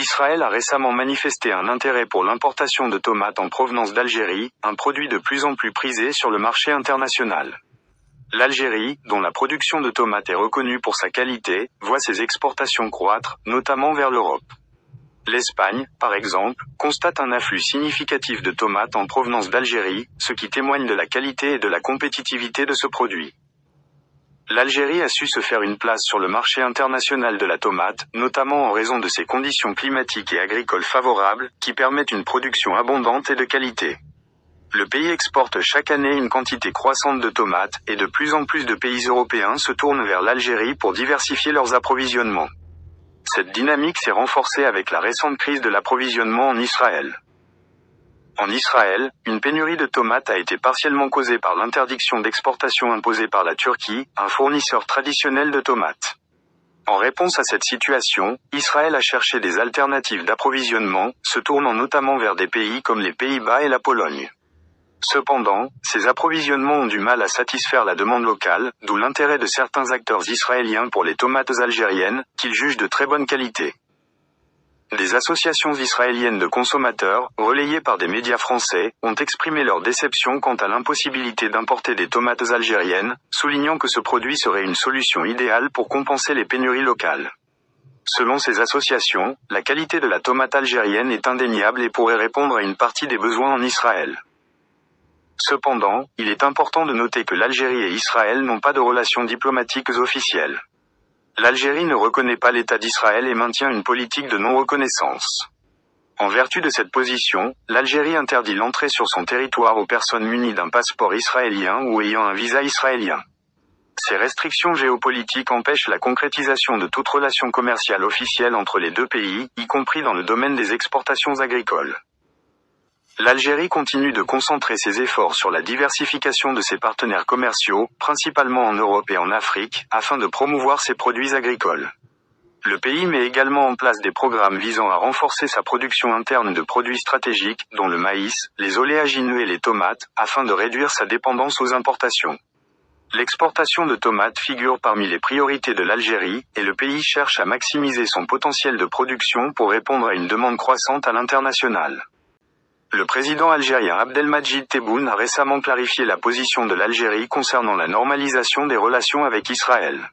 Israël a récemment manifesté un intérêt pour l'importation de tomates en provenance d'Algérie, un produit de plus en plus prisé sur le marché international. L'Algérie, dont la production de tomates est reconnue pour sa qualité, voit ses exportations croître, notamment vers l'Europe. L'Espagne, par exemple, constate un afflux significatif de tomates en provenance d'Algérie, ce qui témoigne de la qualité et de la compétitivité de ce produit. L'Algérie a su se faire une place sur le marché international de la tomate, notamment en raison de ses conditions climatiques et agricoles favorables, qui permettent une production abondante et de qualité. Le pays exporte chaque année une quantité croissante de tomates, et de plus en plus de pays européens se tournent vers l'Algérie pour diversifier leurs approvisionnements. Cette dynamique s'est renforcée avec la récente crise de l'approvisionnement en Israël. En Israël, une pénurie de tomates a été partiellement causée par l'interdiction d'exportation imposée par la Turquie, un fournisseur traditionnel de tomates. En réponse à cette situation, Israël a cherché des alternatives d'approvisionnement, se tournant notamment vers des pays comme les Pays-Bas et la Pologne. Cependant, ces approvisionnements ont du mal à satisfaire la demande locale, d'où l'intérêt de certains acteurs israéliens pour les tomates algériennes, qu'ils jugent de très bonne qualité. Des associations israéliennes de consommateurs, relayées par des médias français, ont exprimé leur déception quant à l'impossibilité d'importer des tomates algériennes, soulignant que ce produit serait une solution idéale pour compenser les pénuries locales. Selon ces associations, la qualité de la tomate algérienne est indéniable et pourrait répondre à une partie des besoins en Israël. Cependant, il est important de noter que l'Algérie et Israël n'ont pas de relations diplomatiques officielles. L'Algérie ne reconnaît pas l'État d'Israël et maintient une politique de non-reconnaissance. En vertu de cette position, l'Algérie interdit l'entrée sur son territoire aux personnes munies d'un passeport israélien ou ayant un visa israélien. Ces restrictions géopolitiques empêchent la concrétisation de toute relation commerciale officielle entre les deux pays, y compris dans le domaine des exportations agricoles. L'Algérie continue de concentrer ses efforts sur la diversification de ses partenaires commerciaux, principalement en Europe et en Afrique, afin de promouvoir ses produits agricoles. Le pays met également en place des programmes visant à renforcer sa production interne de produits stratégiques, dont le maïs, les oléagineux et les tomates, afin de réduire sa dépendance aux importations. L'exportation de tomates figure parmi les priorités de l'Algérie, et le pays cherche à maximiser son potentiel de production pour répondre à une demande croissante à l'international. Le président algérien Abdelmadjid Tebboune a récemment clarifié la position de l'Algérie concernant la normalisation des relations avec Israël.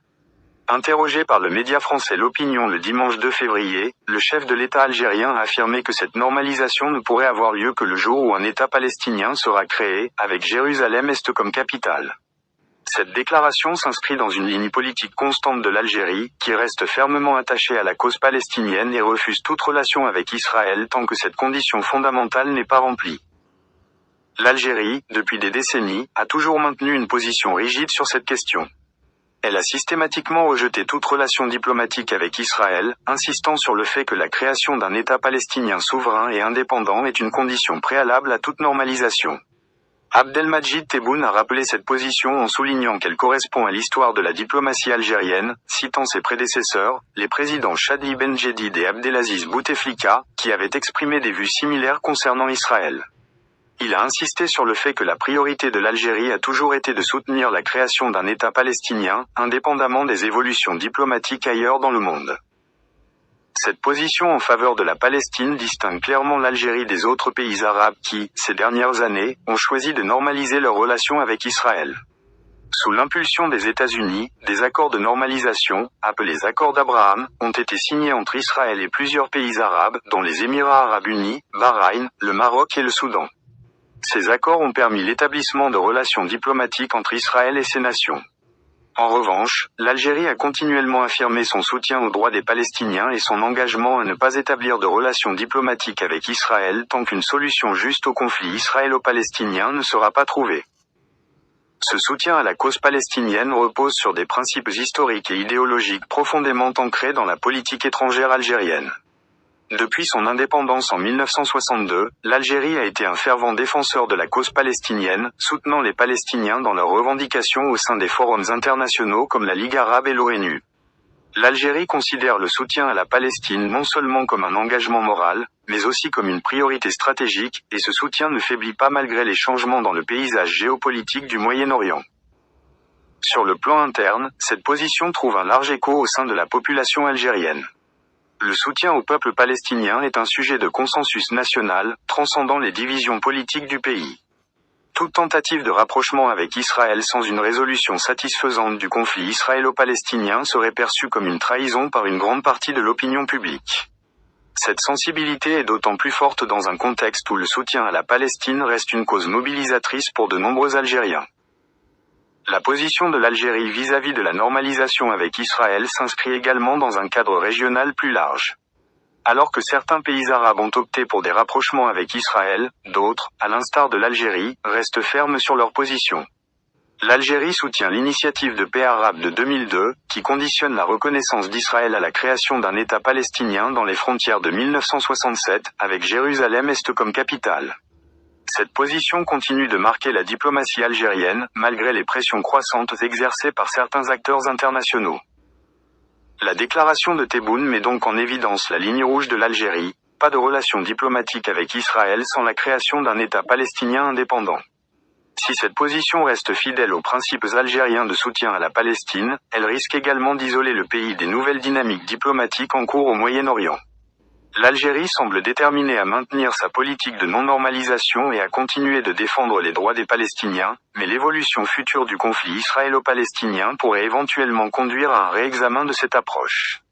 Interrogé par le média français L'Opinion le dimanche 2 février, le chef de l'État algérien a affirmé que cette normalisation ne pourrait avoir lieu que le jour où un État palestinien sera créé, avec Jérusalem-Est comme capitale. Cette déclaration s'inscrit dans une ligne politique constante de l'Algérie, qui reste fermement attachée à la cause palestinienne et refuse toute relation avec Israël tant que cette condition fondamentale n'est pas remplie. L'Algérie, depuis des décennies, a toujours maintenu une position rigide sur cette question. Elle a systématiquement rejeté toute relation diplomatique avec Israël, insistant sur le fait que la création d'un État palestinien souverain et indépendant est une condition préalable à toute normalisation. Abdelmadjid Tebboune a rappelé cette position en soulignant qu'elle correspond à l'histoire de la diplomatie algérienne, citant ses prédécesseurs, les présidents Chadli Ben Jedid et Abdelaziz Bouteflika, qui avaient exprimé des vues similaires concernant Israël. Il a insisté sur le fait que la priorité de l'Algérie a toujours été de soutenir la création d'un État palestinien, indépendamment des évolutions diplomatiques ailleurs dans le monde. Cette position en faveur de la Palestine distingue clairement l'Algérie des autres pays arabes qui, ces dernières années, ont choisi de normaliser leurs relations avec Israël. Sous l'impulsion des États-Unis, des accords de normalisation, appelés accords d'Abraham, ont été signés entre Israël et plusieurs pays arabes, dont les Émirats arabes unis, Bahreïn, le Maroc et le Soudan. Ces accords ont permis l'établissement de relations diplomatiques entre Israël et ces nations. En revanche, l'Algérie a continuellement affirmé son soutien aux droits des Palestiniens et son engagement à ne pas établir de relations diplomatiques avec Israël tant qu'une solution juste au conflit israélo-palestinien ne sera pas trouvée. Ce soutien à la cause palestinienne repose sur des principes historiques et idéologiques profondément ancrés dans la politique étrangère algérienne. Depuis son indépendance en 1962, l'Algérie a été un fervent défenseur de la cause palestinienne, soutenant les Palestiniens dans leurs revendications au sein des forums internationaux comme la Ligue arabe et l'ONU. L'Algérie considère le soutien à la Palestine non seulement comme un engagement moral, mais aussi comme une priorité stratégique, et ce soutien ne faiblit pas malgré les changements dans le paysage géopolitique du Moyen-Orient. Sur le plan interne, cette position trouve un large écho au sein de la population algérienne. Le soutien au peuple palestinien est un sujet de consensus national, transcendant les divisions politiques du pays. Toute tentative de rapprochement avec Israël sans une résolution satisfaisante du conflit israélo-palestinien serait perçue comme une trahison par une grande partie de l'opinion publique. Cette sensibilité est d'autant plus forte dans un contexte où le soutien à la Palestine reste une cause mobilisatrice pour de nombreux Algériens. La position de l'Algérie vis-à-vis de la normalisation avec Israël s'inscrit également dans un cadre régional plus large. Alors que certains pays arabes ont opté pour des rapprochements avec Israël, d'autres, à l'instar de l'Algérie, restent fermes sur leur position. L'Algérie soutient l'initiative de paix arabe de 2002, qui conditionne la reconnaissance d'Israël à la création d'un État palestinien dans les frontières de 1967, avec Jérusalem-Est comme capitale. Cette position continue de marquer la diplomatie algérienne, malgré les pressions croissantes exercées par certains acteurs internationaux. La déclaration de Tebboune met donc en évidence la ligne rouge de l'Algérie, pas de relations diplomatiques avec Israël sans la création d'un État palestinien indépendant. Si cette position reste fidèle aux principes algériens de soutien à la Palestine, elle risque également d'isoler le pays des nouvelles dynamiques diplomatiques en cours au Moyen-Orient. L'Algérie semble déterminée à maintenir sa politique de non-normalisation et à continuer de défendre les droits des Palestiniens, mais l'évolution future du conflit israélo-palestinien pourrait éventuellement conduire à un réexamen de cette approche.